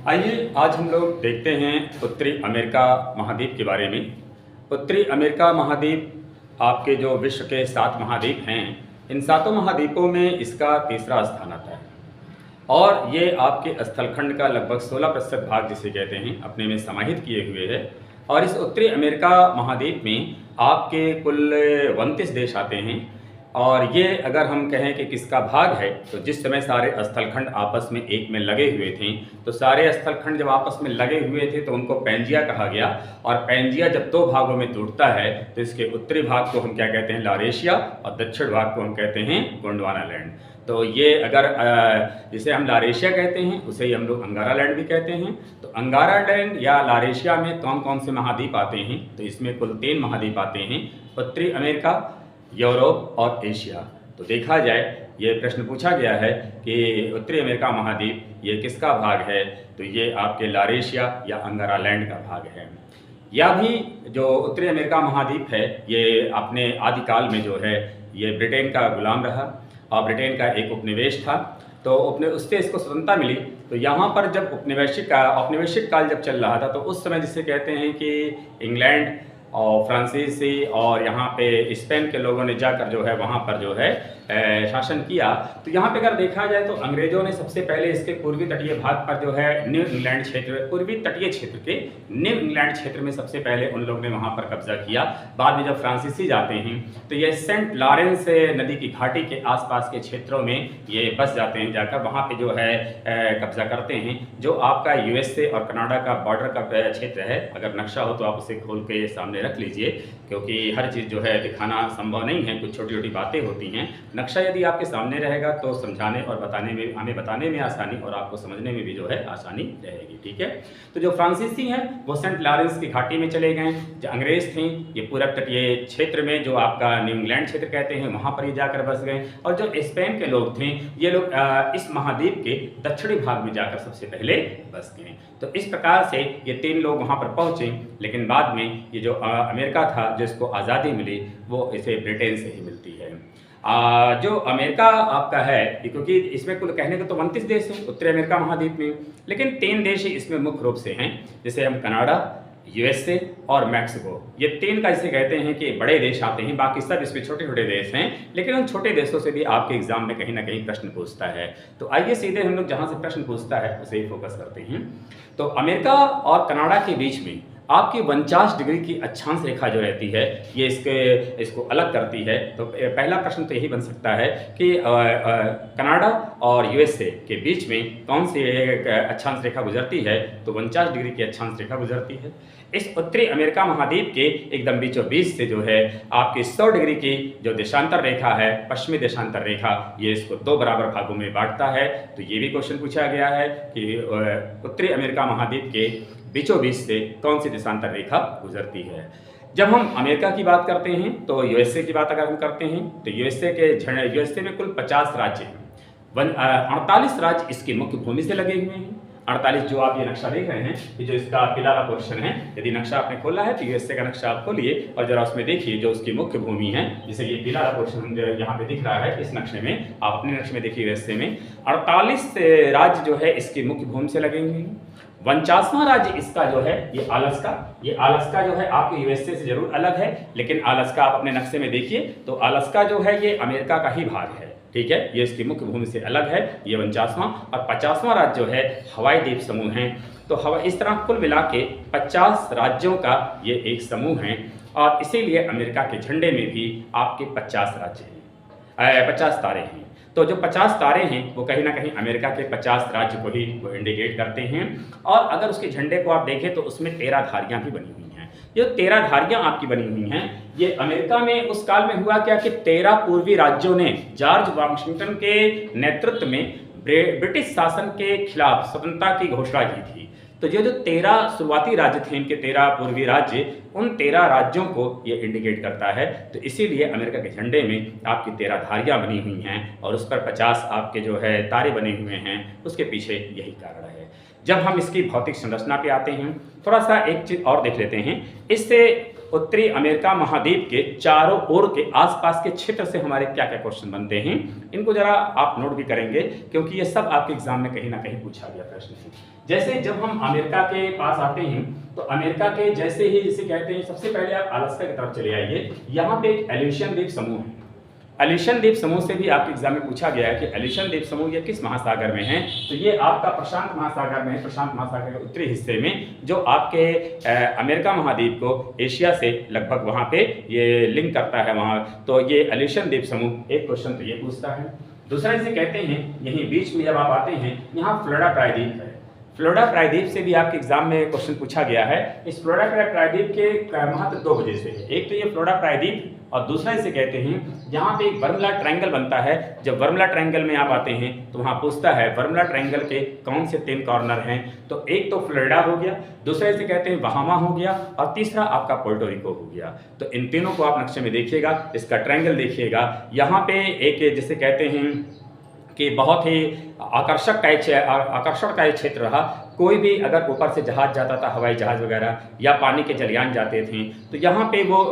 आइए आज हम लोग देखते हैं उत्तरी अमेरिका महाद्वीप के बारे में। उत्तरी अमेरिका महाद्वीप आपके जो विश्व के 7 महाद्वीप हैं, इन 7 महाद्वीपों में इसका तीसरा स्थान आता है और ये आपके स्थलखंड का लगभग 16% भाग जिसे कहते हैं अपने में समाहित किए हुए है। और इस उत्तरी अमेरिका महाद्वीप में आपके कुल 29 देश आते हैं। और ये अगर हम कहें कि किसका भाग है, तो जिस समय सारे स्थलखंड आपस में एक में लगे हुए थे, तो सारे स्थलखंड जब आपस में लगे हुए थे तो उनको पैंजिया कहा गया। और पैंजिया जब 2 भागों में टूटता है तो इसके उत्तरी भाग को हम क्या कहते हैं, लारेशिया, और दक्षिण भाग को हम कहते हैं गोंडवाना लैंड। तो ये अगर जिसे हम लारेशिया कहते हैं उसे ही हम लोग अंगारा लैंड भी कहते हैं। तो अंगारा लैंड या लारेशिया में कौन कौन से महाद्वीप आते हैं, तो इसमें कुल 3 महाद्वीप आते हैं, उत्तरी अमेरिका, यूरोप और एशिया। तो देखा जाए, ये प्रश्न पूछा गया है कि उत्तरी अमेरिका महाद्वीप ये किसका भाग है, तो ये आपके लारेशिया या अंगारा लैंड का भाग है। या भी जो उत्तरी अमेरिका महाद्वीप है, ये अपने आदिकाल में जो है ये ब्रिटेन का गुलाम रहा और ब्रिटेन का एक उपनिवेश था। तो उससे इसको स्वतंत्रता मिली। तो यहाँ पर जब औपनिवेशिक काल जब चल रहा था, तो उस समय जिसे कहते हैं कि इंग्लैंड और फ्रांसीसी और यहाँ पे स्पेन के लोगों ने जाकर जो है वहाँ पर जो है शासन किया। तो यहाँ पे अगर देखा जाए तो अंग्रेजों ने सबसे पहले इसके पूर्वी तटीय भाग पर जो है न्यू इंग्लैंड क्षेत्र, पूर्वी तटीय क्षेत्र के न्यू इंग्लैंड क्षेत्र में सबसे पहले उन लोगों ने वहाँ पर कब्जा किया। बाद में जब फ्रांसीसी जाते हैं तो ये सेंट लॉरेंस नदी की घाटी के आसपास के क्षेत्रों में ये बस जाते हैं, जाकर वहाँ पे जो है कब्जा करते हैं। जो आपका यूएसए और कनाडा का बॉर्डर का क्षेत्र है, अगर नक्शा हो तो आप उसे खोल के सामने रख लीजिए, क्योंकि हर चीज़ जो है दिखाना संभव नहीं है, कुछ छोटी छोटी बातें होती हैं। नक्शा यदि आपके सामने रहेगा तो समझाने और बताने में, हमें बताने में आसानी और आपको समझने में भी जो है आसानी रहेगी। ठीक है, तो जो फ्रांसीसी हैं वो सेंट लॉरेंस की घाटी में चले गए। जो अंग्रेज थे ये पूरब तटीय क्षेत्र में, जो आपका न्यू इंग्लैंड क्षेत्र कहते हैं, वहाँ पर ये जाकर बस गए। और जो स्पेन के लोग थे, ये लोग इस महाद्वीप के दक्षिणी भाग में जाकर सबसे पहले बस गए। तो इस प्रकार से ये 3 लोग वहाँ पर पहुँचे। लेकिन बाद में ये जो अमेरिका था, जिसको आज़ादी मिली, वो इसे ब्रिटेन से ही मिलती है। जो अमेरिका आपका है, क्योंकि इसमें कुल कहने को तो 29 देश हैं उत्तरी अमेरिका महाद्वीप में, लेकिन 3 देश ही इसमें मुख्य रूप से हैं, जैसे हम कनाडा, यूएसए और मैक्सिको। ये 3 का इसे कहते हैं कि बड़े देश आते हैं, बाकी सब इसमें छोटे छोटे देश हैं। लेकिन उन छोटे देशों से भी आपके एग्जाम में कहीं ना कहीं प्रश्न पूछता है। तो आइए सीधे हम लोग जहाँ से प्रश्न पूछता है उसे ही फोकस करते हैं। तो अमेरिका और कनाडा के बीच में आपकी 49 डिग्री की अक्षांश रेखा जो रहती है, ये इसको अलग करती है। तो पहला प्रश्न तो यही बन सकता है कि कनाडा और यूएसए के बीच में कौन सी अक्षांश रेखा गुजरती है, तो 49 डिग्री की अक्षांश रेखा गुजरती है। इस उत्तरी अमेरिका महाद्वीप के एकदम बीचों बीच से जो है आपकी 100 डिग्री की जो देशांतर रेखा है, पश्चिमी देशांतर रेखा, ये इसको 2 बराबर भागों में बांटता है। तो ये भी क्वेश्चन पूछा गया है कि उत्तरी अमेरिका महाद्वीप के बीचों बीच से कौन सी देशांतर रेखा गुजरती है। जब हम अमेरिका की बात करते हैं तो यूएसए की बात अगर हम करते हैं तो यूएसए में कुल 50 राज्य हैं। 48 राज्य इसकी मुख्य भूमि से लगे हुए हैं। 48 जो आप ये नक्शा देख रहे हैं, ये जो इसका पीला वाला पोर्शन है, यदि नक्शा आपने खोला है तो यूएसए का नक्शा आप खोलिए और जरा उसमें देखिए जो उसकी मुख्य भूमि है, जैसे ये पीला वाला पोर्शन यहाँ पे दिख रहा है इस नक्शे में, आप अपने नक्शे में देखिए यूएसए में 48 राज्य जो है इसकी मुख्य भूमि से लगे हुए हैं। 49वां राज्य इसका जो है ये अलास्का जो है आपके यूएसए से जरूर अलग है, लेकिन अलास्का आप अपने नक्शे में देखिए तो अलास्का जो है ये अमेरिका का ही भाग है। ठीक है, ये इसकी मुख्य भूमि से अलग है, ये 49वां। और 50वां राज्य जो है हवाई द्वीप समूह है। तो इस तरह कुल मिला के 50 राज्यों का ये एक समूह है। और इसीलिए अमेरिका के झंडे में भी आपके 50 राज्य हैं, 50 तारे हैं। तो जो 50 तारे हैं वो कहीं ना कहीं अमेरिका के 50 राज्य को ही वो इंडिकेट करते हैं। और अगर उसके झंडे को आप देखें तो उसमें 13 धारियां भी बनी हुई हैं। ये 13 धारियां आपकी बनी हुई हैं, ये अमेरिका में उस काल में हुआ क्या कि 13 पूर्वी राज्यों ने जॉर्ज वॉशिंगटन के नेतृत्व में ब्रिटिश शासन के खिलाफ स्वतंत्रता की घोषणा की थी। तो ये जो 13 शुरुआती राज्य थे, इनके 13 पूर्वी राज्य, उन 13 राज्यों को ये इंडिकेट करता है। तो इसीलिए अमेरिका के झंडे में आपकी 13 धारियां बनी हुई हैं और उस पर 50 आपके जो है तारे बने हुए हैं। उसके पीछे यही कारण है। जब हम इसकी भौतिक संरचना पे आते हैं, थोड़ा सा एक चीज़ और देख लेते हैं। इससे उत्तरी अमेरिका महाद्वीप के चारों ओर के आसपास के क्षेत्र से हमारे क्या क्या क्वेश्चन बनते हैं, इनको जरा आप नोट भी करेंगे, क्योंकि ये सब आपके एग्जाम में कहीं ना कहीं पूछा गया प्रश्न है। जैसे जब हम अमेरिका के पास आते हैं, तो अमेरिका के जैसे ही जिसे कहते हैं, सबसे पहले आप अलास्का की तरफ चले आइए। यहाँ पे एक एल्यूशियन द्वीप समूह है। एल्यूशियन द्वीप समूह से भी आपके एग्जाम में पूछा गया है कि एल्यूशियन द्वीप समूह ये किस महासागर में है, तो ये आपका प्रशांत महासागर में है। प्रशांत महासागर के उत्तरी हिस्से में, जो आपके अमेरिका महाद्वीप को एशिया से लगभग वहाँ पे ये लिंक करता है वहाँ। तो ये एल्यूशियन द्वीप समूह, एक क्वेश्चन तो ये पूछता है। दूसरा इसे कहते हैं, यहीं बीच में जब आप आते हैं, यहाँ फ्लोरिडा प्रायद्वीप है। फ्लोरिडा प्रायद्वीप से भी आपके एग्जाम में क्वेश्चन पूछा गया है। इस फ्लोरिडा प्रायद्वीप के महत्व दो वजह से है। एक तो ये फ्लोरिडा प्रायद्वीप, और दूसरा इसे कहते हैं यहाँ पे एक बर्मुडा ट्रायंगल बनता है। जब बर्मुडा ट्रायंगल में आप आते हैं तो वहाँ पूछता है बर्मुडा ट्रायंगल के कौन से 3 कॉर्नर हैं, तो एक तो फ्लोरिडा हो गया, दूसरा इसे कहते हैं बहामा हो गया, और तीसरा आपका पोर्टो रिको हो गया। तो इन तीनों को आप नक्शे में देखिएगा, इसका ट्रायंगल देखिएगा। यहाँ पे एक जिसे कहते हैं कि बहुत ही आकर्षण का एक क्षेत्र रहा। कोई भी अगर ऊपर से जहाज जाता था, हवाई जहाज वगैरह, या पानी के जलयान जाते थे, तो यहाँ पे वो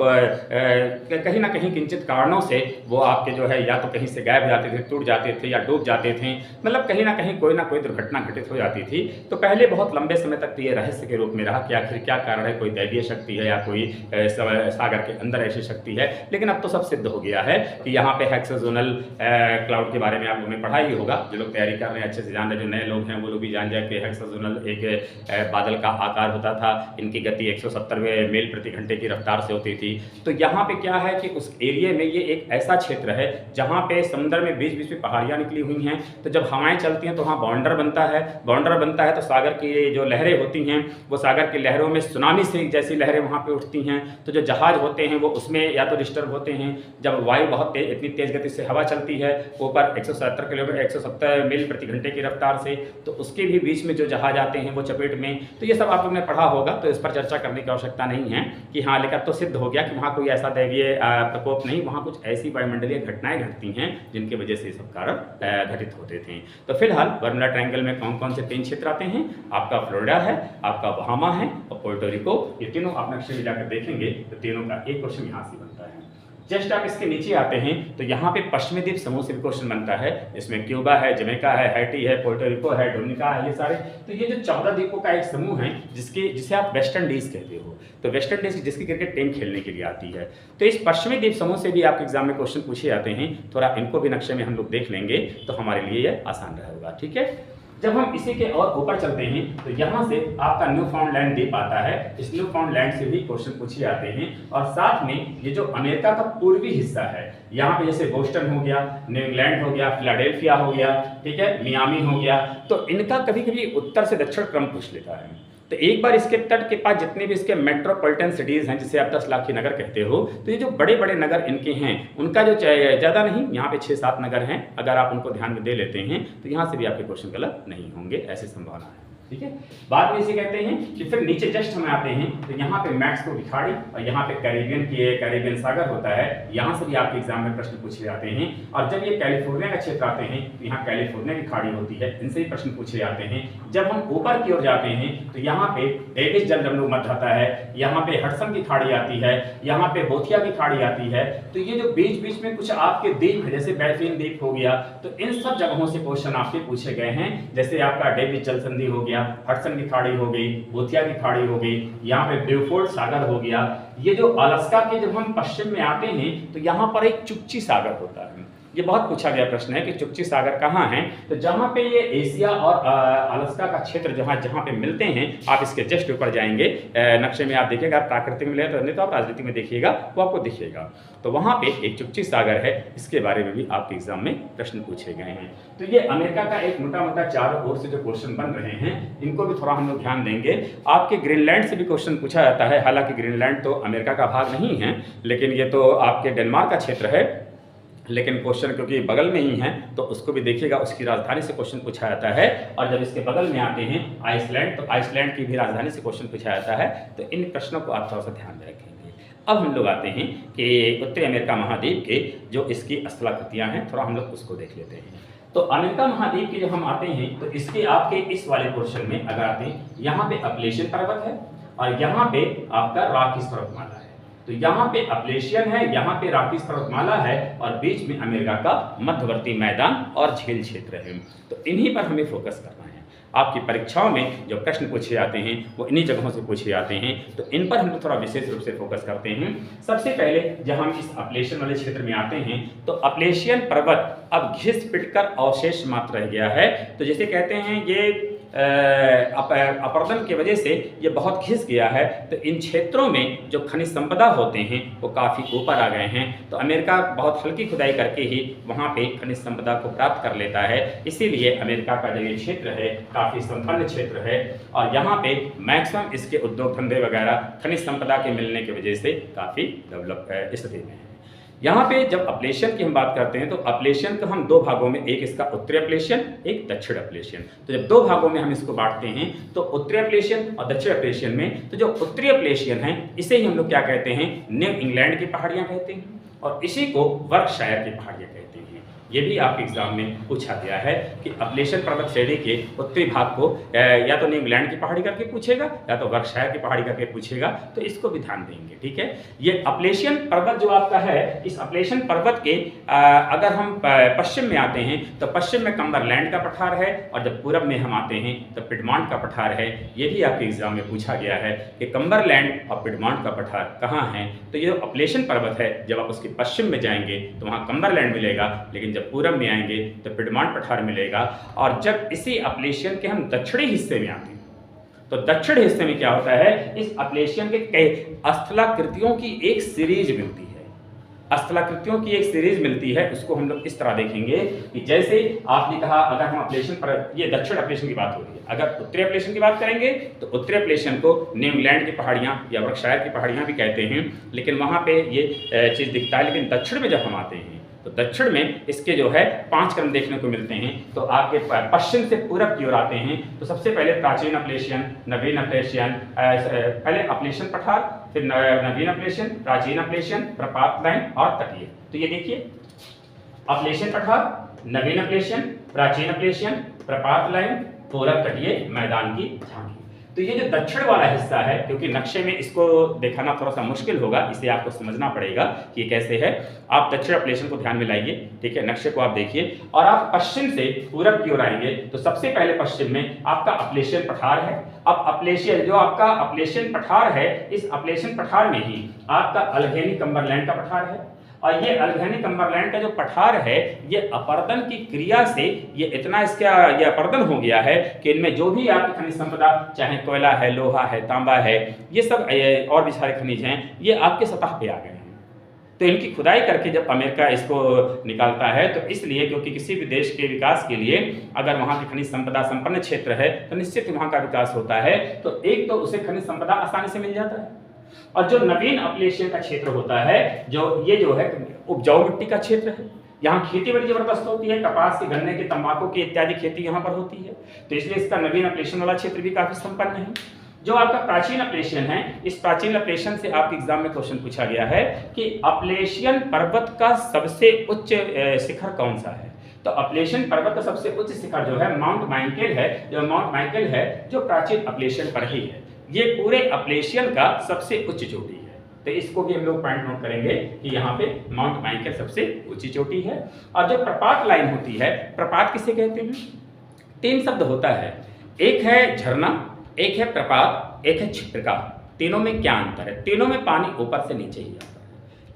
कहीं ना कहीं किंचित कारणों से वो आपके जो है या तो कहीं से गायब जाते थे, टूट जाते थे, या डूब जाते थे। मतलब कहीं ना कहीं कोई ना कोई दुर्घटना घटित हो जाती थी। तो पहले बहुत लंबे समय तक तो ये रहस्य के रूप में रहा कि आखिर क्या कारण है, कोई दैवीय शक्ति है या कोई सागर के अंदर ऐसी शक्ति है। लेकिन अब तो सब सिद्ध हो गया है कि यहाँ पे हेक्सागोनल क्लाउड के बारे में आप लोगों ने पढ़ा ही होगा। जो लोग तैयारी कर रहे हैं अच्छे से जान रहे, जो नए लोग हैं वो लोग भी जान जाए कि हेक्सागोनल एक बादल का आकार होता था। इनकी गति 170 मील प्रति घंटे की रफ्तार से होती थी। तो यहाँ पे क्या है कि उस एरिया में ये एक ऐसा क्षेत्र है जहाँ पे समुद्र में बीच बीच में पहाड़ियाँ निकली हुई हैं। तो जब हवाएं चलती हैं तो वहाँ बाउंडर बनता है। बाउंडर बनता है तो सागर की जो लहरें होती हैं, वो सागर की लहरों में सुनामी से जैसी लहरें वहाँ पे उठती हैं। तो जो जहाज होते हैं वो उसमें या तो डिस्टर्ब होते हैं। जब वायु बहुत इतनी तेज गति से हवा चलती है ऊपर 170 मील प्रति घंटे की रफ्तार से, तो उसके भी बीच में जो जहाज आते हैं वो चपेट में। तो ये सब आप लोगों ने पढ़ा होगा, तो इस पर चर्चा करने की आवश्यकता नहीं है कि हाँ, लेकिन तो सिद्ध हो गया कि वहाँ कोई ऐसा दैवीय प्रकोप नहीं, वहाँ कुछ ऐसी वायुमंडलीय घटनाएं घटती हैं जिनकी वजह से ये सब कारण घटित होते थे। तो फिलहाल बर्मुडा ट्रायंगल में कौन कौन से 3 क्षेत्र आते हैं? आपका फ्लोरिडा है, आपका बहामा है, और पोर्टो रिको। ये तीनों आप नक्शे में जाकर देखेंगे तो तीनों का एक क्वेश्चन यहाँ से बनता है। जस्ट आप इसके नीचे आते हैं तो यहाँ पे पश्चिमी द्वीप समूह से भी क्वेश्चन बनता है। इसमें क्यूबा है, जमैका है, हैटी है, पोर्टो रिको है, डोमिनिका है, ये सारे। तो ये जो 14 द्वीपों का एक समूह है जिसे आप वेस्ट इंडीज कहते हो, तो वेस्ट इंडीज जिसकी क्रिकेट टीम खेलने के लिए आती है। तो इस पश्चिमी द्वीप समूह से भी आपके एग्जाम में क्वेश्चन पूछे जाते हैं। थोड़ा इनको भी नक्शे में हम लोग देख लेंगे तो हमारे लिए यह आसान रहेगा। ठीक है, जब हम इसी के और ऊपर चलते हैं तो यहाँ से आपका न्यू फाउंडलैंड द्वीप आता है। इस न्यू फाउंडलैंड से भी क्वेश्चन पूछे जाते हैं। और साथ में ये जो अमेरिका का पूर्वी हिस्सा है, यहाँ पे जैसे बोस्टन हो गया, न्यू इंग्लैंड हो गया, फिलाडेल्फिया हो गया, ठीक है, मियामी हो गया, तो इनका कभी कभी उत्तर से दक्षिण क्रम पूछ लेता है। तो एक बार इसके तट के पास जितने भी इसके मेट्रोपॉलिटन सिटीज़ हैं, जिसे आप 10 लाख के नगर कहते हो, तो ये जो बड़े बड़े नगर इनके हैं, उनका जो ज़्यादा नहीं, यहाँ पे 6-7 नगर हैं। अगर आप उनको ध्यान में दे लेते हैं तो यहाँ से भी आपके क्वेश्चन गलत नहीं होंगे, ऐसी संभावना है। ठीक है, बाद में इसे कहते हैं कि फिर नीचे जस्ट हम आते हैं तो यहाँ पे मैक्सिको की खाड़ी और यहाँ पे कैरिबियन सागर होता है। यहाँ से भी आपके एग्जाम में प्रश्न पूछे जाते हैं। और जब ये कैलिफोर्निया का क्षेत्र आते हैं तो यहाँ कैलिफोर्निया की खाड़ी होती है, इनसे भी प्रश्न पूछे जाते हैं। जब हम ऊपर की ओर जाते हैं तो यहाँ पे डेविस जलजमनु मध्य आता है, यहाँ पे हडसन की खाड़ी आती है, यहाँ पे बोथिया की खाड़ी आती है। तो ये जो बीच बीच में कुछ आपके द्वीप है, जैसे बैफिन द्वीप हो गया, तो इन सब जगहों से क्वेश्चन आपके पूछे गए हैं। जैसे आपका डेविस जल संधि हो गया, हडसन की खाड़ी हो गई, बोथिया की खाड़ी हो गई, यहाँ पे ब्यूफोर्ड सागर हो गया। ये जो अलास्का के जब हम पश्चिम में आते हैं तो यहाँ पर एक चुक्ची सागर होता है। ये बहुत पूछा गया प्रश्न है कि चुक्ची सागर कहाँ है। तो जहाँ पे ये एशिया और अलास्का का क्षेत्र जहाँ पे मिलते हैं, आप इसके जस्ट ऊपर जाएंगे, नक्शे में आप देखिएगा, प्राकृतिक में तो नहीं तो आप राजनीति में देखिएगा, वो आपको दिखेगा। तो वहाँ पे एक चुक्ची सागर है, इसके बारे में भी आपके एग्जाम में प्रश्न पूछे गए हैं। तो ये अमेरिका का एक मोटा मोटा चारों ओर से जो क्वेश्चन बन रहे हैं, इनको भी थोड़ा हम लोग ध्यान देंगे। आपके ग्रीनलैंड से भी क्वेश्चन पूछा जाता है। हालांकि ग्रीनलैंड तो अमेरिका का भाग नहीं है, लेकिन ये तो आपके डेनमार्क का क्षेत्र है। लेकिन क्वेश्चन क्योंकि बगल में ही है तो उसको भी देखिएगा, उसकी राजधानी से क्वेश्चन पूछा जाता है। और जब इसके बगल में आते हैं आइसलैंड, तो आइसलैंड की भी राजधानी से क्वेश्चन पूछा जाता है। तो इन प्रश्नों को आप थोड़ा सा ध्यान में रखेंगे। अब हम लोग आते हैं कि उत्तरी अमेरिका महाद्वीप के जो इसकी स्थलाकृतियाँ हैं, थोड़ा हम लोग उसको देख लेते हैं। तो अमेरिका महाद्वीप के जब हम आते हैं तो इसके आपके इस वाले पोर्शन में अगर आते हैं, यहाँ पे अपलेशियन पर्वत है और यहाँ पे आपका रॉकीज पर्वतमाला है। तो यहाँ पे अपलेशियन है, यहाँ पे रॉकीज पर्वतमाला है और बीच में अमेरिका का मध्यवर्ती मैदान और झील क्षेत्र है। तो इन्हीं पर हमें फोकस करना है। आपकी परीक्षाओं में जो प्रश्न पूछे जाते हैं वो इन्हीं जगहों से पूछे जाते हैं, तो इन पर हम लोग थोड़ा विशेष रूप से फोकस करते हैं। सबसे पहले जब हम इस अपलेशियन वाले क्षेत्र में आते हैं तो अपलेशियन पर्वत अब घिस पिटकर अवशेष मात्र रह गया है। तो जैसे कहते हैं ये अपरदन की वजह से ये बहुत घिस गया है, तो इन क्षेत्रों में जो खनिज संपदा होते हैं वो काफ़ी ऊपर आ गए हैं। तो अमेरिका बहुत हल्की खुदाई करके ही वहाँ पे खनिज संपदा को प्राप्त कर लेता है। इसीलिए अमेरिका का जो ये क्षेत्र है काफ़ी संपन्न क्षेत्र है और यहाँ पे मैक्सिमम इसके उद्योग धंधे वगैरह खनिज संपदा के मिलने की वजह से काफ़ी डेवलप स्थिति में है। यहाँ पे जब अपलेशियन की हम बात करते हैं तो अपलेशियन को हम दो भागों में, एक इसका उत्तरी अपलेशियन, एक दक्षिण अपलेशियन, तो जब दो भागों में हम इसको बांटते हैं तो उत्तरी अपलेशियन और दक्षिण अपलेशियन में, तो जो उत्तरी अपलेशियन है इसे ही हम लोग क्या कहते हैं, न्यू इंग्लैंड की पहाड़ियाँ कहते हैं और इसी को वर्कशायर की पहाड़ियाँ कहते हैं। ये भी आपके एग्जाम में पूछा गया है कि अपलेशियन पर्वत श्रेणी के उत्तरी भाग को या तो न्यू इंग्लैंड की पहाड़ी करके पूछेगा या तो वर्कशायर की पहाड़ी करके पूछेगा, तो इसको भी ध्यान देंगे। ठीक है, ये अपलेशियन पर्वत जो आपका है, इस अपलेशियन पर्वत के अगर हम पश्चिम में आते हैं तो पश्चिम में कम्बरलैंड का पठार है और जब पूरब में हम आते हैं तो पिडमॉन्ट का पठार है। ये भी आपके एग्जाम में पूछा गया है कि कम्बरलैंड और पिडमॉन्ट का पठार कहाँ है। तो ये अपलेशियन पर्वत है, जब आप उसके पश्चिम में जाएंगे तो वहाँ कम्बरलैंड मिलेगा, लेकिन जब पूरब में आएंगे तो पिडमॉन्ट पठार मिलेगा। और जब इसी अपलेशियन के हम दक्षिणी हिस्से में आते हैं तो दक्षिण हिस्से में क्या होता है, इस अपलेशियन के कई स्थलाकृतियों की एक सीरीज मिलती है। स्थलाकृतियों की एक सीरीज मिलती है, उसको हम लोग इस तरह देखेंगे कि जैसे आपने कहा अगर हम अपलेशियन पर, ये दक्षिण अपलेशियन की बात हो रही है, अगर उत्तरी अपलेशियन की बात करेंगे तो उत्तरी अपलेशियन को न्यू इंग्लैंड की पहाड़ियाँ या वर्कशायर की पहाड़ियाँ भी कहते हैं, लेकिन वहाँ पे ये चीज़ दिखता है। लेकिन दक्षिण में जब हम आते हैं तो दक्षिण में इसके जो है 5 क्रम देखने को मिलते हैं। तो आपके पश्चिम से पूरब की ओर आते हैं तो सबसे पहले प्राचीन अपलेशियन, नवीन अपलेशियन, पहले अपलेशियन पठार, फिर नवीन अपलेशियन, प्राचीन अपलेशियन, प्रपात लाइन और तटीय। तो ये देखिए, अपलेशियन पठार, नवीन अपलेशियन, प्राचीन अपलेशियन, प्रपात लाइन, पूरब तटीय मैदान की झांकी। तो ये जो दक्षिण वाला हिस्सा है, क्योंकि नक्शे में इसको दिखाना थोड़ा सा मुश्किल होगा, इसे आपको समझना पड़ेगा कि ये कैसे है। आप दक्षिण अपलेशियन को ध्यान में लाइए, ठीक है, नक्शे को आप देखिए और आप पश्चिम से पूरब की ओर आएंगे तो सबसे पहले पश्चिम में आपका अपलेशियन पठार है। अब अपलेशियन, जो आपका अपलेशियन पठार है, इस अपलेशियन पठार में ही आपका अल्गेनी कम्बरलैंड का पठार है और ये अल्गेनी कम्बरलैंड का जो पठार है, ये अपर्दन की क्रिया से ये इतना ये अपर्दन हो गया है कि इनमें जो भी आपकी खनिज संपदा, चाहे कोयला है, लोहा है, तांबा है, ये सब और भी सारे खनिज हैं, ये आपके सतह पे आ गए हैं। तो इनकी खुदाई करके जब अमेरिका इसको निकालता है तो इसलिए, क्योंकि किसी भी देश के विकास के लिए अगर वहाँ की खनिज संपदा संपन्न क्षेत्र है तो निश्चित वहाँ का विकास होता है। तो एक तो उसे खनिज संपदा आसानी से मिल जाता है और जो नवीन अपलेशियन का क्षेत्र होता है, ये जो है उपजाऊ मिट्टी का क्षेत्र है, यहाँ खेती बड़ी जबरदस्त होती है, कपास के, गन्ने के, तंबाकू की इत्यादि खेती यहाँ पर होती है, तो इसलिए इसका नवीन अपलेशियन वाला क्षेत्र भी काफी संपन्न है। जो आपका प्राचीन अपलेशियन है, इस प्राचीन अपलेशियन से आपके एग्जाम में क्वेश्चन पूछा गया है कि अपलेशियन पर्वत का सबसे उच्च शिखर कौन सा है। तो अपलेशियन पर्वत का सबसे उच्च शिखर जो है माउंट माइकल है, जो प्राचीन अपलेशियन पर ही है। ये पूरे अपलेशियन का सबसे उच्च चोटी है, तो इसको भी हम लोग पॉइंट नोट करेंगे कि यहाँ पे माउंट माइकल सबसे ऊंची चोटी है। और जो प्रपात लाइन होती है, प्रपात किसे कहते हैं, 3 शब्द होता है, एक है झरना, एक है प्रपात, एक है छिपका। तीनों में क्या अंतर है? तीनों में पानी ऊपर से नीचे ही आता है,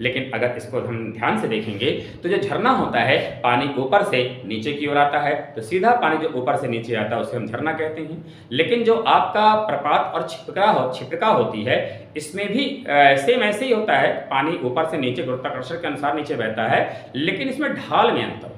लेकिन अगर इसको हम ध्यान से देखेंगे तो जो झरना होता है पानी ऊपर से नीचे की ओर आता है, तो सीधा पानी जो ऊपर से नीचे आता है उसे हम झरना कहते हैं। लेकिन जो आपका प्रपात और छिपका होती है, इसमें भी सेम ऐसे ही होता है, पानी ऊपर से नीचे गुरुत्वाकर्षण के अनुसार नीचे बहता है, लेकिन इसमें ढाल में अंतर होता है।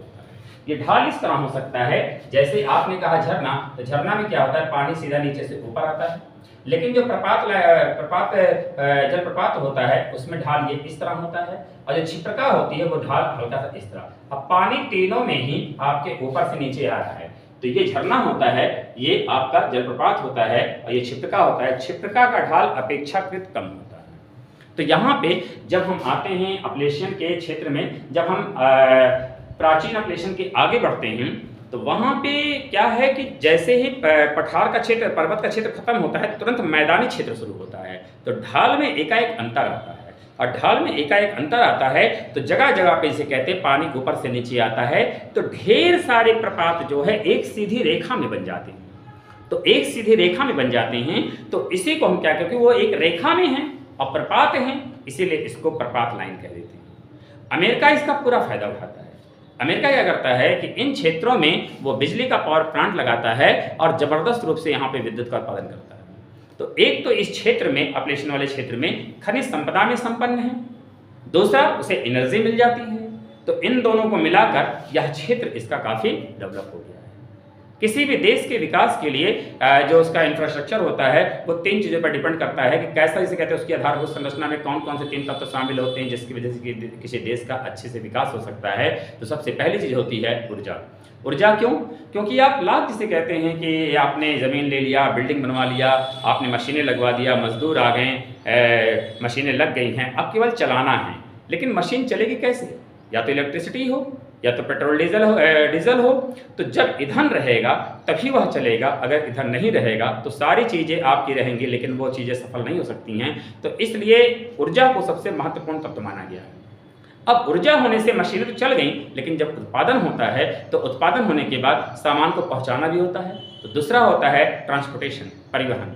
ये ढाल इस तरह हो सकता है, जैसे आपने कहा झरना, तो झरना में क्या होता है, पानी सीधा नीचे से ऊपर आता है, लेकिन जो जलप्रपात होता है उसमें ढाल ये इस तरह होता है, और जो छिपका होती है वो ढाल हल्का सा इस तरह। अब पानी तीनों में ही आपके ऊपर से नीचे आ रहा है, तो ये झरना होता है, ये आपका जलप्रपात होता है, और ये छिपका होता है। छिपका का ढाल अपेक्षाकृत कम होता है। तो यहाँ पे जब हम आते हैं अपलेशियन के क्षेत्र में, जब हम प्राचीन अपलेशियन के आगे बढ़ते हैं तो वहाँ पे क्या है कि जैसे ही पठार का क्षेत्र, पर्वत का क्षेत्र खत्म होता है, तुरंत मैदानी क्षेत्र शुरू होता है। तो ढाल में एकाएक अंतर आता है, और ढाल में एकाएक अंतर आता है तो जगह जगह पे इसे कहते हैं पानी ऊपर से नीचे आता है, तो ढेर सारे प्रपात जो है एक सीधी रेखा में बन जाते हैं। तो एक सीधी रेखा में बन जाते हैं, तो इसी को हम क्या, क्योंकि वो एक रेखा में है और प्रपात हैं, इसीलिए इसको प्रपात लाइन कह देते हैं। अमेरिका इसका पूरा फायदा उठाता है। अमेरिका क्या करता है कि इन क्षेत्रों में वो बिजली का पावर प्लांट लगाता है और जबरदस्त रूप से यहाँ पे विद्युत का उत्पादन करता है। तो एक तो इस क्षेत्र में, अपलेशन वाले क्षेत्र में खनिज संपदा में संपन्न है, दूसरा उसे एनर्जी मिल जाती है। तो इन दोनों को मिलाकर यह क्षेत्र इसका काफ़ी डेवलप हो गया है। किसी भी देश के विकास के लिए जो उसका इंफ्रास्ट्रक्चर होता है वो 3 चीज़ों पर डिपेंड करता है कि कैसा, जिसे कहते हैं उसकी आधारभूत संरचना में कौन कौन से 3 तत्व शामिल होते हैं जिसकी वजह से किसी देश का अच्छे से विकास हो सकता है। तो सबसे पहली चीज़ होती है ऊर्जा। ऊर्जा क्यों? क्योंकि आप लाभ जिसे कहते हैं कि आपने ज़मीन ले लिया, बिल्डिंग बनवा लिया, आपने मशीनें लगवा दिया, मजदूर आ गए, मशीनें लग गई हैं, अब केवल चलाना है। लेकिन मशीन चलेगी कैसे? या तो इलेक्ट्रिसिटी हो या तो पेट्रोल डीजल हो। तो जब ईंधन रहेगा तभी वह चलेगा, अगर ईंधन नहीं रहेगा तो सारी चीज़ें आपकी रहेंगी लेकिन वो चीज़ें सफल नहीं हो सकती हैं। तो इसलिए ऊर्जा को सबसे महत्वपूर्ण तत्व माना गया है। अब ऊर्जा होने से मशीनें तो चल गई, लेकिन जब उत्पादन होता है तो उत्पादन होने के बाद सामान को पहुंचाना भी होता है। तो दूसरा होता है ट्रांसपोर्टेशन, परिवहन,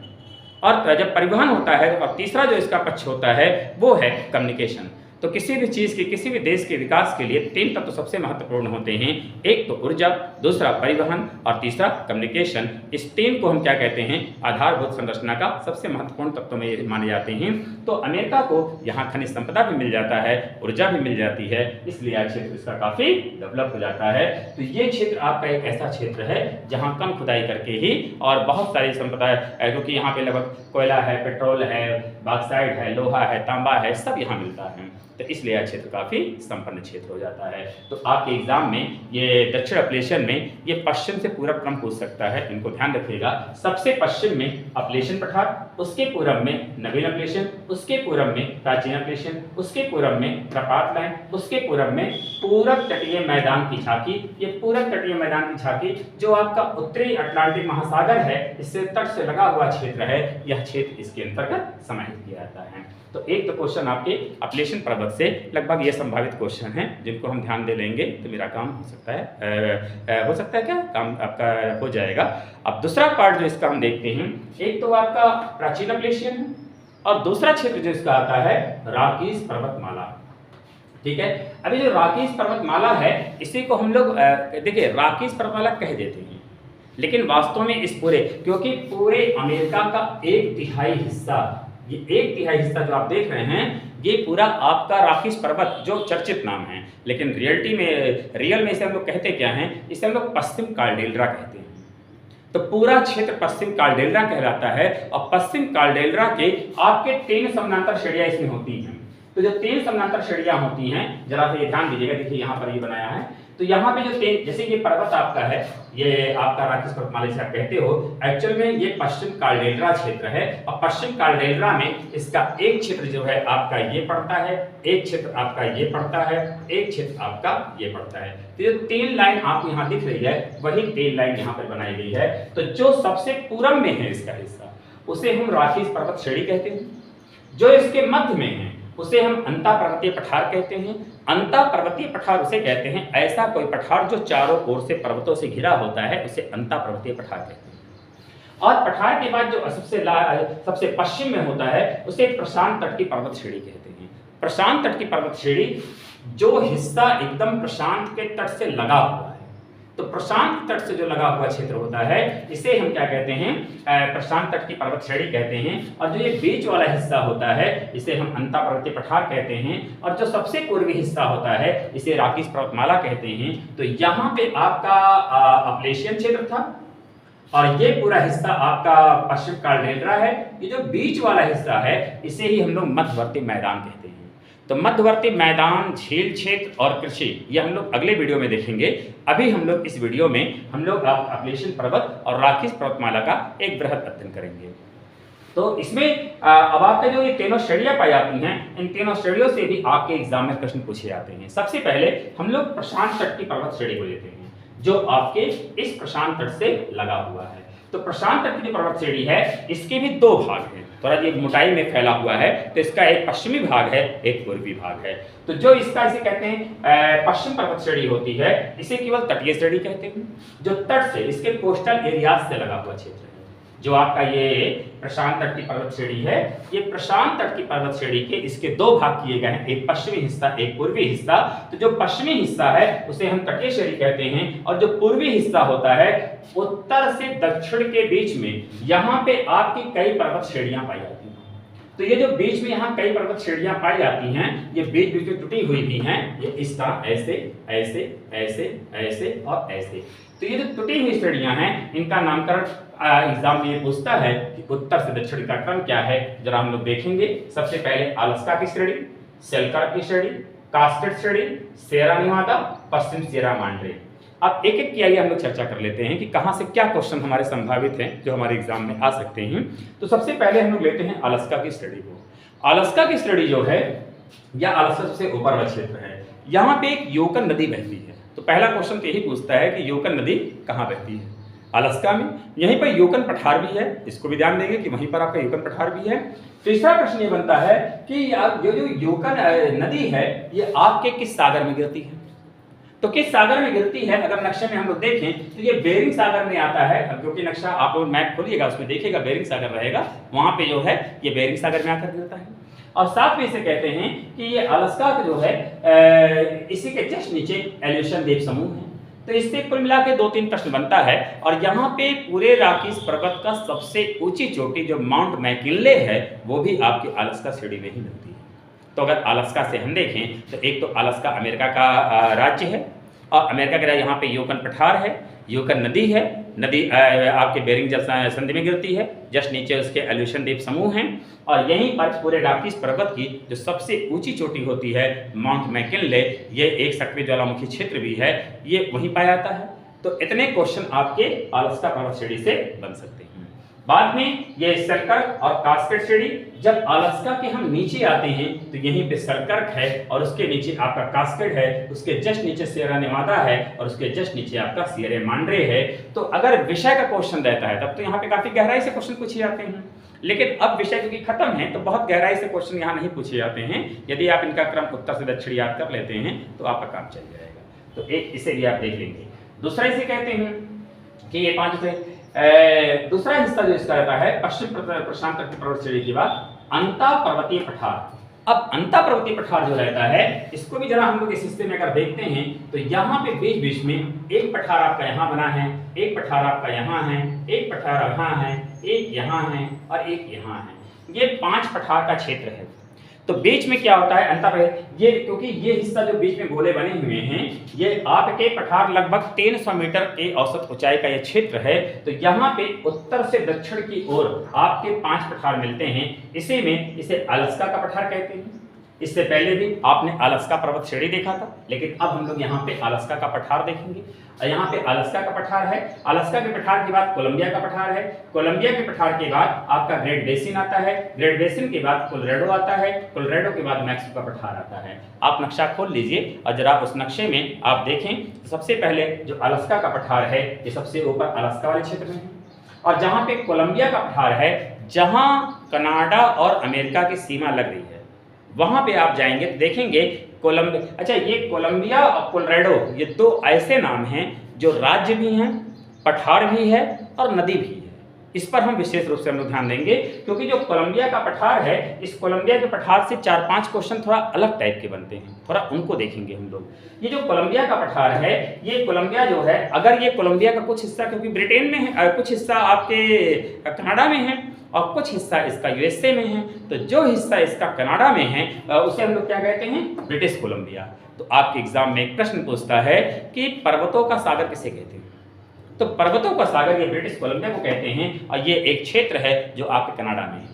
और जब परिवहन होता है और तीसरा जो इसका पक्ष होता है वो है कम्युनिकेशन। तो किसी भी चीज़ के, किसी भी देश के विकास के लिए 3 तत्व सबसे महत्वपूर्ण होते हैं। एक तो ऊर्जा, दूसरा परिवहन और तीसरा कम्युनिकेशन। इस 3 को हम क्या कहते हैं? आधारभूत संरचना का सबसे महत्वपूर्ण तत्व में माने जाते हैं। तो अमेरिका को यहाँ खनिज संपदा भी मिल जाता है, ऊर्जा भी मिल जाती है, इसलिए यह क्षेत्र इसका काफ़ी डेवलप हो जाता है। तो ये क्षेत्र आपका एक ऐसा क्षेत्र है जहाँ कम खुदाई करके ही और बहुत सारी संपदा है, क्योंकि यहाँ पे लगभग कोयला है, पेट्रोल है, बॉक्साइट है, लोहा है, तांबा है, सब यहाँ मिलता है। तो इसलिए यह क्षेत्र काफ़ी संपन्न क्षेत्र हो जाता है। तो आपके एग्जाम में ये दक्षिण अपलेशन में ये पश्चिम से पूरब क्रम पूछ सकता है, इनको ध्यान रखिएगा। सबसे पश्चिम में अपलेशन पठार, उसके पूरब में नवीन अपलेशन, उसके पूरब में प्राचीन अपलेशन, उसके पूरब में प्रपात लाइन, उसके पूरब में पूरब तटीय मैदान की झांकी। ये पूरब तटीय मैदान की झांकी जो आपका उत्तरी अटलांटिक महासागर है, इससे तट से लगा हुआ क्षेत्र है, यह क्षेत्र इसके अंतर्गत समाहित किया जाता है। तो एक तो क्वेश्चन आपके अपलेशन पर्वत से लगभग ये संभावित क्वेश्चन हैं जिनको हम ध्यान दे लेंगे तो मेरा काम हो सकता है क्या काम आपका हो जाएगा। अब दूसरा पार्ट जो इसका हम देखते हैं, एक तो आपका प्राचीन अपलेशन है और दूसरा क्षेत्र जो इसका आता है राकीज पर्वतमाला। ठीक है, अभी जो राकीज पर्वतमाला है इसी को हम लोग देखिए राकीज पर्वतमाला कह देते हैं, लेकिन वास्तव में इस पूरे, क्योंकि पूरे अमेरिका का 1/3 हिस्सा, ये 1/3 हिस्सा जो आप देख रहे हैं ये पूरा आपका राकीज पर्वत जो चर्चित नाम है, लेकिन रियल में इसे हम लोग कहते क्या हैं? इसे हम लोग पश्चिम कालडेलरा कहते हैं। तो पूरा क्षेत्र पश्चिम कालडेलरा कहलाता है और पश्चिम कालडेलरा के आपके 3 समानांतर श्रेणियां इसमें होती हैं। तो जो 3 समानांतर श्रेणियां होती हैं, जरा से ये ध्यान दीजिएगा, देखिए यहाँ पर ये बनाया है। तो यहाँ पे जो जैसे ये पर्वत आपका है, ये आपका राकीज पर्वतमाला जिसे आप कहते हो, एक्चुअल में ये पश्चिम कालडेलरा क्षेत्र है और पश्चिम कालडेलरा में इसका एक क्षेत्र जो है आपका ये पड़ता है, एक क्षेत्र आपका ये पड़ता है, एक क्षेत्र आपका ये पड़ता है। तो ये 3 लाइन आपको यहाँ दिख रही है, वही 3 लाइन यहाँ पर बनाई गई है। तो जो सबसे पूरब में है इसका हिस्सा उसे हम राकीज पर्वत श्रेणी कहते हैं, जो इसके मध्य में है उसे हम अंता पर्वतीय पठार कहते हैं। अंता पर्वतीय पठार उसे कहते हैं ऐसा कोई पठार जो चारों ओर से पर्वतों से घिरा होता है, उसे अंता पर्वतीय पठार कहते हैं। और पठार के बाद जो सबसे पश्चिम में होता है उसे प्रशांत तट की पर्वत श्रेणी कहते हैं। प्रशांत तट की पर्वत श्रेणी जो हिस्सा एकदम प्रशांत के तट से लगा हुआ है, तो प्रशांत तट से जो लगा हुआ क्षेत्र होता है इसे हम क्या कहते हैं? प्रशांत तट की पर्वत श्रेणी कहते हैं। और जो ये बीच वाला हिस्सा होता है इसे हम अंता पर्वतीय पठार कहते हैं। और जो सबसे पूर्वी हिस्सा होता है इसे राकीज पर्वतमाला कहते हैं। तो यहाँ पे आपका अपलेशियन क्षेत्र था और ये पूरा हिस्सा आपका पश्चिम कालडेलरा है। ये जो बीच वाला हिस्सा है इसे ही हम लोग मध्यवर्ती मैदान कहते हैं। तो मध्यवर्ती मैदान, झील क्षेत्र और कृषि ये हम लोग अगले वीडियो में देखेंगे। अभी हम लोग इस वीडियो में हम लोग अपलेशियन पर्वत और राकीज पर्वतमाला का एक बृहद अध्ययन करेंगे। तो इसमें अब आपके जो ये तीनों श्रेणियां पाई जाती हैं, इन तीनों श्रेणियों से भी आपके एग्जाम में प्रश्न पूछे जाते हैं। सबसे पहले हम लोग प्रशांत तट की पर्वत श्रेणी को लेते हैं, जो आपके इस प्रशांत तट से लगा हुआ है। तो प्रशांत तट की जो पर्वत श्रेणी है इसके भी दो भाग हैं, थोड़ा ये मोटाई में फैला हुआ है। तो इसका एक पश्चिमी भाग है, एक पूर्वी भाग है। तो जो इसका इसे कहते हैं पश्चिम पर्वत श्रेणी होती है, इसे केवल तटीय श्रेणी कहते हैं, जो तट से इसके कोस्टल एरियाज से लगा हुआ क्षेत्र है। जो आपका ये प्रशांत तट की पर्वत श्रेणी है, ये प्रशांत तट की पर्वत श्रेणी के इसके दो भाग किए गए हैं, एक पश्चिमी हिस्सा, एक पूर्वी हिस्सा। तो जो पश्चिमी हिस्सा है उसे हम तटीय श्रेणी कहते हैं, और जो पूर्वी हिस्सा होता है उत्तर से दक्षिण के बीच में, यहाँ पे आपकी कई पर्वत श्रेणियां पाई जाती हैं। तो ये जो बीच में यहाँ कई पर्वत श्रेणियां पाई जाती हैं, ये बीच बीच में टूटी हुई भी हैं, ये इस तरह ऐसे ऐसे ऐसे ऐसे और ऐसे। तो ये जो टूटी हुई श्रेणियां हैं, इनका नामकरण एग्जाम में ये पूछता है कि उत्तर से दक्षिण का क्रम क्या है। जरा हम लोग देखेंगे। सबसे पहले अलास्का की श्रेणी, सेल्कर्क की श्रेणी, कास्केड श्रेणी, सिएरा नेवादा, पश्चिम सिएरा मांड्रे। अब एक एक की आइए हम लोग चर्चा कर लेते हैं कि कहां से क्या क्वेश्चन हमारे संभावित हैं जो हमारे एग्जाम में आ सकते हैं। तो सबसे पहले हम लोग लेते हैं अलास्का की श्रेणी को। अलास्का की श्रेणी जो है, या अलास्का सबसे ऊपर वाला क्षेत्र है, यहाँ पे एक योकन नदी बहती है। तो पहला क्वेश्चन तो यही पूछता है कि योकन नदी कहाँ बहती है? अलास्का में। यहीं पर योकन पठार भी है, इसको भी ध्यान देंगे कि वहीं पर आपका योकन पठार भी है। तीसरा प्रश्न ये बनता है कि ये जो योकन नदी है, ये आपके किस सागर में गिरती है? तो किस सागर में गिरती है, अगर नक्शे में हम लोग देखें तो ये बेरिंग सागर में आता है। अब क्योंकि नक्शा आप लोग मैप खोलिएगा, उसमें देखिएगा बेरिंग सागर रहेगा, वहां पे जो है ये बेरिंग सागर में आकर गिरता है। और साथ में इसे कहते हैं कि ये अलास्का का जो है इसी के जस्ट नीचे एल्यूशन द्वीप समूह है। तो इससे कुल मिला के 2-3 प्रश्न बनता है। और यहाँ पे पूरे रॉकीज पर्वत का सबसे ऊंची चोटी जो माउंट मैकिनले है, वो भी आपकी अलास्का श्रेणी में ही मिलती है। तो अगर अलास्का से हम देखें तो एक तो अलास्का अमेरिका का राज्य है, और अमेरिका के यहाँ पे योकन पठार है, योकन नदी है, नदी आपके बेरिंग जल संधि में गिरती है, जस्ट नीचे उसके एल्यूशन द्वीप समूह हैं, और यहीं पर पूरे रॉकीज पर्वत की जो सबसे ऊंची चोटी होती है माउंट मैकिनले, ये एक सक्रिय ज्वालामुखी क्षेत्र भी है, ये वहीं पाया जाता है। तो इतने क्वेश्चन आपके अलास्का पर्वत श्रेणी से बन सकते हैं। बाद में ये सेल्कर्क और कास्केड श्रेणी, जब अलास्का के हम नीचे आते हैं तो यहीं पे सेल्कर्क है, और उसके नीचे आपका कास्केड है, उसके जस्ट नीचे सिएरा नेवादा है, और उसके जस्ट नीचे आपका सिएरा मांड्रे है। तो अगर विषय का क्वेश्चन रहता है तब तो यहाँ पे काफी गहराई से क्वेश्चन पूछे जाते हैं, लेकिन अब विषय क्योंकि खत्म है तो बहुत गहराई से क्वेश्चन यहाँ नहीं पूछे जाते हैं। यदि आप इनका क्रम उत्तर से दक्षिण याद कर लेते हैं तो आपका काम चल जाएगा। तो एक इसे भी आप देख लेंगे। दूसरा इसे कहते हैं कि ये 5 से दूसरा हिस्सा जो इसका रहता है पश्चिम प्रशांत तट की पर्वत श्रेणी के बाद अंता पर्वतीय पठार। अब अंता पर्वतीय पठार जो रहता है, इसको भी जरा हम लोग इस हिस्से में अगर देखते हैं तो यहाँ पे बीच बीच में एक पठार आपका यहाँ बना है, एक पठार आपका यहाँ है, एक पठार यहाँ है, एक यहाँ है और एक यहाँ है। ये 5 पठार का क्षेत्र है। तो बीच में क्या होता है अंता ये, क्योंकि ये हिस्सा जो बीच में गोले बने हुए हैं, ये आपके पठार लगभग 300 मीटर के औसत ऊंचाई का ये क्षेत्र है। तो यहाँ पे उत्तर से दक्षिण की ओर आपके 5 पठार मिलते हैं। इसी में इसे अलास्का का पठार कहते हैं। इससे पहले भी आपने अलास्का पर्वत श्रेणी देखा था, लेकिन अब हम लोग यहाँ पे अलास्का का पठार देखेंगे। यहाँ पे अलास्का का पठार है, अलास्का के पठार के बाद कोलंबिया का पठार है, कोलंबिया के पठार के बाद आपका ग्रेट बेसिन आता है, ग्रेट बेसिन के बाद कोलोराडो आता है, कोलोराडो के बाद मैक्सिको का पठार आता है। आप नक्शा खोल लीजिए और जरा उस नक्शे में आप देखें तो सबसे पहले जो अलास्का का पठार है ये सबसे ऊपर अलास्का वाले क्षेत्र में है, और जहाँ पे कोलंबिया का पठार है, जहाँ कनाडा और अमेरिका की सीमा लग रही है, वहां पे आप जाएंगे तो देखेंगे अच्छा ये कोलंबिया और कोलोराडो ये 2 ऐसे नाम हैं जो राज्य भी हैं, पठार भी है और नदी भी है। इस पर हम विशेष रूप से हम लोग ध्यान देंगे, क्योंकि जो कोलंबिया का पठार है, इस कोलंबिया के पठार से 4-5 क्वेश्चन थोड़ा अलग टाइप के बनते हैं, थोड़ा उनको देखेंगे हम लोग। ये जो कोलंबिया का पठार है, ये कोलंबिया जो है, अगर ये कोलंबिया का कुछ हिस्सा क्योंकि ब्रिटेन में है, कुछ हिस्सा आपके कनाडा में है और कुछ हिस्सा इसका यूएसए में है, तो जो हिस्सा इसका कनाडा में है उसे हम लोग क्या कहते हैं, ब्रिटिश कोलंबिया। तो आपके एग्जाम में एक प्रश्न पूछता है कि पर्वतों का सागर किसे कहते हैं, तो पर्वतों का सागर ये ब्रिटिश कोलंबिया को कहते हैं, और ये एक क्षेत्र है जो आपके कनाडा में है।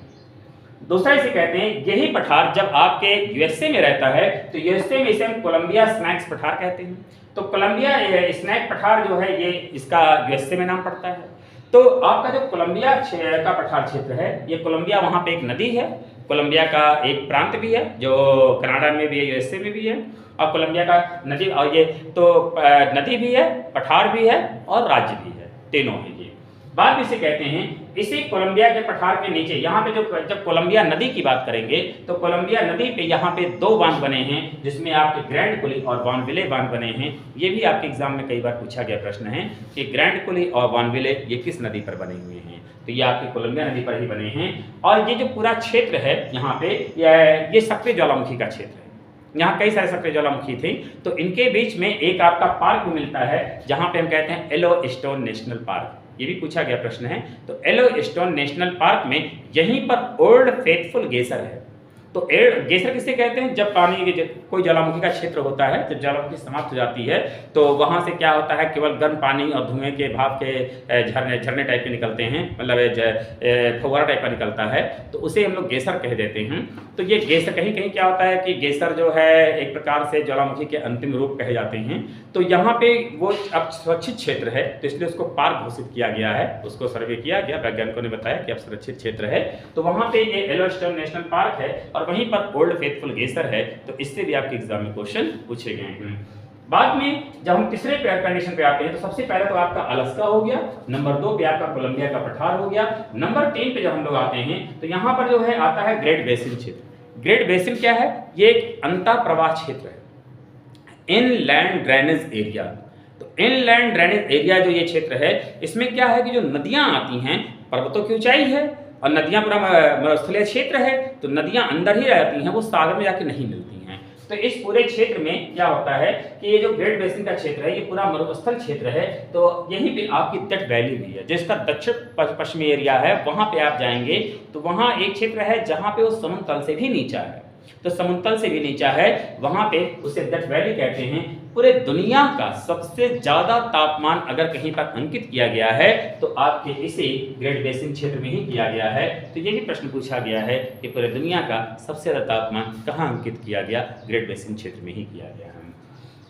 दूसरा इसे कहते हैं, यही पठार जब आपके यूएसए में रहता है तो यूएसए में इसे हम कोलंबिया स्नैक्स पठार कहते हैं। तो कोलंबिया स्नैक पठार जो है ये इसका यूएसए में नाम पड़ता है। तो आपका जो कोलंबिया का पठार क्षेत्र है, ये कोलंबिया, वहाँ पे एक नदी है, कोलंबिया का एक प्रांत भी है जो कनाडा में भी है, यूएसए में भी है, और कोलंबिया का नदी, और ये तो नदी भी है, पठार भी है और राज्य भी है, तीनों है ये। बाद में इसे कहते हैं, इसी कोलंबिया के पठार के नीचे यहाँ पे जब कोलंबिया नदी की बात करेंगे तो कोलंबिया नदी पे यहाँ पे 2 बांध बने हैं, जिसमें आपके ग्रैंड कुली और बॉनविले बांध बने हैं। ये भी आपके एग्जाम में कई बार पूछा गया प्रश्न है कि ग्रैंड कुली और बॉनविले ये किस नदी पर बने हुए हैं, तो ये आपकी कोलंबिया नदी पर ही बने हैं। और ये जो पूरा क्षेत्र है यहाँ पे ये सक्रिय ज्वालामुखी का क्षेत्र है, यहाँ कई सारे सक्रिय ज्वालामुखी थे, तो इनके बीच में एक आपका पार्क भी मिलता है जहाँ पे हम कहते हैं येलोस्टोन नेशनल पार्क, ये भी पूछा गया प्रश्न है। तो येलोस्टोन नेशनल पार्क में यहीं पर ओल्ड फेथफुल गेसर है। तो गेसर किसे कहते हैं, जब पानी कोई ज्वालामुखी का क्षेत्र होता है, जब ज्वालामुखी समाप्त हो जाती है तो वहाँ से क्या होता है, केवल गर्म पानी और धुएं के भाप के झरने टाइप के निकलते हैं, मतलब फव्वारा टाइप का निकलता है, तो उसे हम लोग गेसर कह देते हैं। तो ये गेसर कहीं कहीं क्या होता है कि गेसर जो है एक प्रकार से ज्वालामुखी के अंतिम रूप कहे जाते हैं। तो यहाँ पे वो अब सुरक्षित क्षेत्र है, तो इसलिए उसको पार्क घोषित किया गया है, उसको सर्वे किया गया, वैज्ञानिकों ने बताया कि अब सुरक्षित क्षेत्र है। तो वहाँ पे ये येलोस्टोन नेशनल पार्क है और वहीं पर ओल्ड फेथफुल गेसर है, तो इससे भी आपके एग्जाम में क्वेश्चन पूछे गए हैं। बाद में जब हम तीसरे कंडीशन पे आते हैं तो सबसे पहले तो आपका अलास्का हो गया, नंबर 2 पे आपका कोलंबिया का पठार हो गया, नंबर 3 पे जब हम लोग आते हैं तो यहाँ पर जो है आता है ग्रेट बेसिन क्षेत्र। ग्रेट बेसिन क्या है, ये एक अंतः प्रवाह क्षेत्र है, इनलैंड ड्रेनेज एरिया। तो इनलैंड ड्रेनेज एरिया जो ये क्षेत्र है, इसमें क्या है कि जो नदियां आती हैं, पर्वतों की ऊंचाई है और नदियां पूरा मरुस्थलीय क्षेत्र है, तो नदियां अंदर ही रहती हैं, वो सागर में जाके नहीं मिलती हैं। तो इस पूरे क्षेत्र में क्या होता है कि ये जो ग्रेट बेसिन का क्षेत्र है, ये पूरा मरुस्थल क्षेत्र है, तो यहीं पे आपकी तट वैली भी है, जिसका दक्षिण पश्चिमी एरिया है, वहां पे आप जाएंगे तो वहां एक क्षेत्र है जहां पे वो समुद्र तल से भी नीचा है। तो समुद्र तल से भी नीचा है, वहां पे उसे तट वैली कहते हैं। पूरे दुनिया का सबसे ज्यादा तापमान अगर कहीं पर अंकित किया गया है तो आपके इसी ग्रेट बेसिन क्षेत्र में ही किया गया है। तो ये भी प्रश्न पूछा गया है कि पूरे दुनिया का सबसे ज्यादा तापमान कहाँ अंकित किया गया, ग्रेट बेसिन क्षेत्र में ही किया गया है।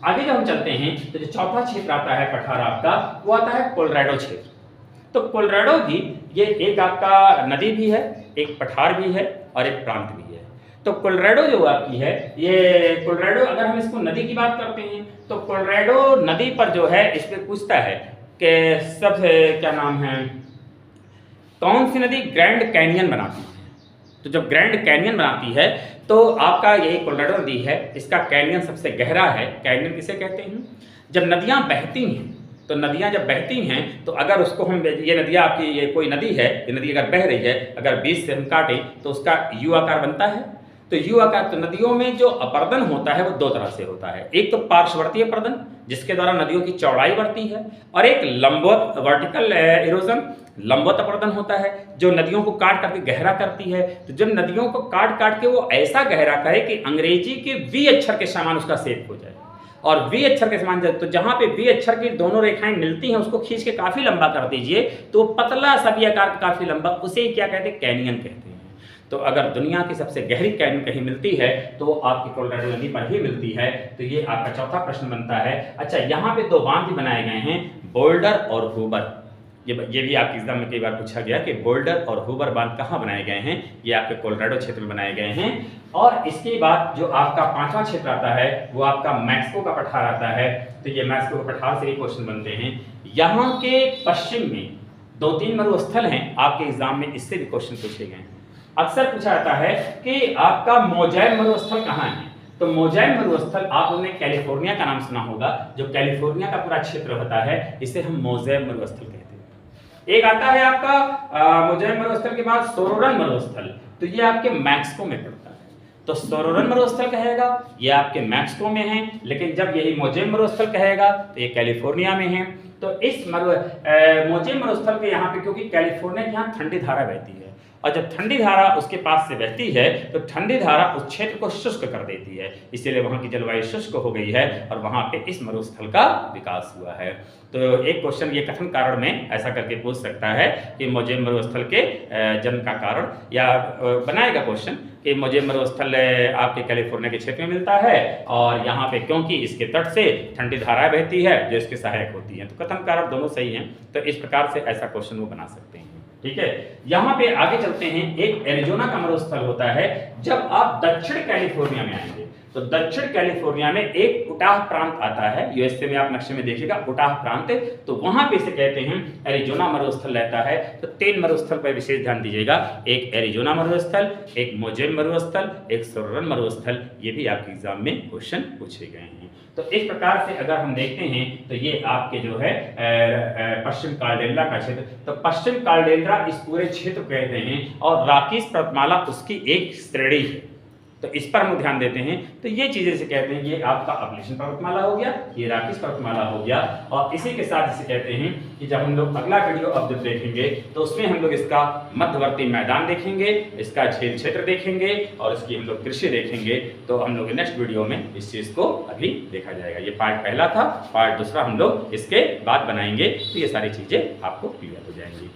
आगे जब हम चलते हैं तो जो चौथा क्षेत्र आता है पठार आपका, वो आता है कोलोराडो क्षेत्र। तो कोलोराडो भी ये एक आपका नदी भी है, एक पठार भी है और एक प्रांत भी है। तो कोलोराडो जो आपकी है, ये कोलोराडो अगर हम इसको नदी की बात करते हैं तो कोलोराडो नदी पर जो है इस पे पूछता है कि सब क्या नाम है, कौन सी नदी ग्रैंड कैनियन बनाती है। तो जब ग्रैंड कैनियन बनाती है तो आपका यही कोलोराडो नदी है, इसका कैनियन सबसे गहरा है। कैनियन किसे कहते हैं, जब नदियां बहती हैं, तो नदियां जब बहती हैं तो अगर उसको हम, ये नदियां आपकी, ये कोई नदी है, ये नदी अगर बह रही है, अगर बीच से हम काटें तो उसका यू आकार बनता है। तो यू आकार, तो नदियों में जो अपर्दन होता है वो 2 तरह से होता है, एक तो पार्श्ववर्तीय अपर्दन जिसके द्वारा नदियों की चौड़ाई बढ़ती है, और एक लंबवत वर्टिकल इरोजन, लंबवत अपर्दन होता है जो नदियों को काट करके गहरा करती है। तो जब नदियों को काट काट के वो ऐसा गहरा करे कि अंग्रेजी के वी अक्षर के समान उसका शेप हो जाए, और वी अक्षर के समान, तो जहां पे वी अक्षर की दोनों रेखाएं मिलती हैं उसको खींच के काफी लंबा कर दीजिए, तो पतला सा वी आकार काफी लंबा, उसे क्या कहते हैं, कैनियन कहते हैं। तो अगर दुनिया की सबसे गहरी कैनियन कहीं मिलती है तो वो आपकी कोलोराडो नदी पर ही मिलती है। तो ये आपका चौथा प्रश्न बनता है। अच्छा, यहाँ पे 2 बांध भी बनाए गए हैं, बोल्डर और हूबर। ये भी आपके एग्जाम में कई बार पूछा गया कि बोल्डर और हूबर बांध कहाँ बनाए गए हैं, ये आपके कोलोराडो क्षेत्र में बनाए गए हैं। और इसके बाद जो आपका 5वां क्षेत्र आता है वो आपका मैक्सिको का पठार आता है। तो ये मैक्सिको का पठार से ही क्वेश्चन बनते हैं। यहाँ के पश्चिम में 2-3 मरुस्थल हैं, आपके एग्जाम में इससे भी क्वेश्चन पूछे गए हैं। अक्सर पूछा जाता है कि आपका मोज़ेब मरुस्थल कहाँ है। तो मोज़ेब मरुस्थल आपने कैलिफोर्निया का नाम सुना होगा, जो कैलिफोर्निया का पूरा क्षेत्र होता है, इसे हम मोज़ेब मरुस्थल कहते हैं। एक आता है आपका मोज़ेब मरुस्थल के बाद सोरोरन मरुस्थल, तो ये आपके मैक्सिको में पड़ता है। तो सोरोरन मरुस्थल कहेगा ये आपके मैक्सिको में है, लेकिन जब यही मोज़ेब मरुस्थल कहेगा तो ये कैलिफोर्निया में है। तो इस मोज़ेब मरुस्थल के यहाँ पे, क्योंकि कैलिफोर्निया के यहाँ ठंडी धारा बहती है, और जब ठंडी धारा उसके पास से बहती है तो ठंडी धारा उस क्षेत्र को शुष्क कर देती है, इसीलिए वहाँ की जलवायु शुष्क हो गई है और वहाँ पे इस मरुस्थल का विकास हुआ है। तो एक क्वेश्चन ये कथन कारण में ऐसा करके पूछ सकता है कि मोज़ेब मरुस्थल के जन्म का कारण, या बनाएगा क्वेश्चन कि मोज़ेब मरुस्थल आपके कैलिफोर्निया के क्षेत्र में मिलता है और यहाँ पे क्योंकि इसके तट से ठंडी धाराएं बहती है जो इसके सहायक होती हैं। तो कथन कारण दोनों सही हैं, तो इस प्रकार से ऐसा क्वेश्चन वो बना सकते हैं। ठीक है, यहाँ पे आगे चलते हैं। एक एरिज़ोना का मरुस्थल होता है जब आप दक्षिण कैलिफोर्निया में आएंगे। तो दक्षिण कैलिफोर्निया में एक उटाह प्रांत आता है, यूएसए में आप नक्शे में देखिएगा उटाह प्रांत, तो वहां पे इसे कहते हैं एरिजोना मरुस्थल रहता है। तो 3 मरुस्थल पर विशेष ध्यान दीजिएगा, एक एरिजोना मरुस्थल, एक मोजेम मरुस्थल, एक सोर्रन मरुस्थल, ये भी आपके एग्जाम में क्वेश्चन पूछे गए हैं। तो इस प्रकार से अगर हम देखते हैं तो ये आपके जो है पश्चिम कार्डेल्ला का क्षेत्र, तो पश्चिम कार्डेल्ला इस पूरे क्षेत्र को कहते हैं और राकीस पर्वतमाला उसकी एक श्रेणी है। तो इस पर हम ध्यान देते हैं, तो ये चीजें से कहते हैं, ये आपका अपलेशन पर्वतमाला हो गया, ये राकीस पर्वतमाला हो गया, और इसी के साथ इसे कहते हैं कि जब हम लोग अगला वीडियो अब जब देखेंगे तो उसमें हम लोग इसका मध्यवर्ती मैदान देखेंगे, इसका झील क्षेत्र देखेंगे और इसकी हम लोग कृषि देखेंगे। तो हम लोग नेक्स्ट वीडियो में इस चीज को अभी देखा जाएगा। ये पार्ट पहला था, पार्ट दूसरा हम लोग इसके बाद बनाएंगे, तो ये सारी चीजें आपको क्लियर हो जाएंगी।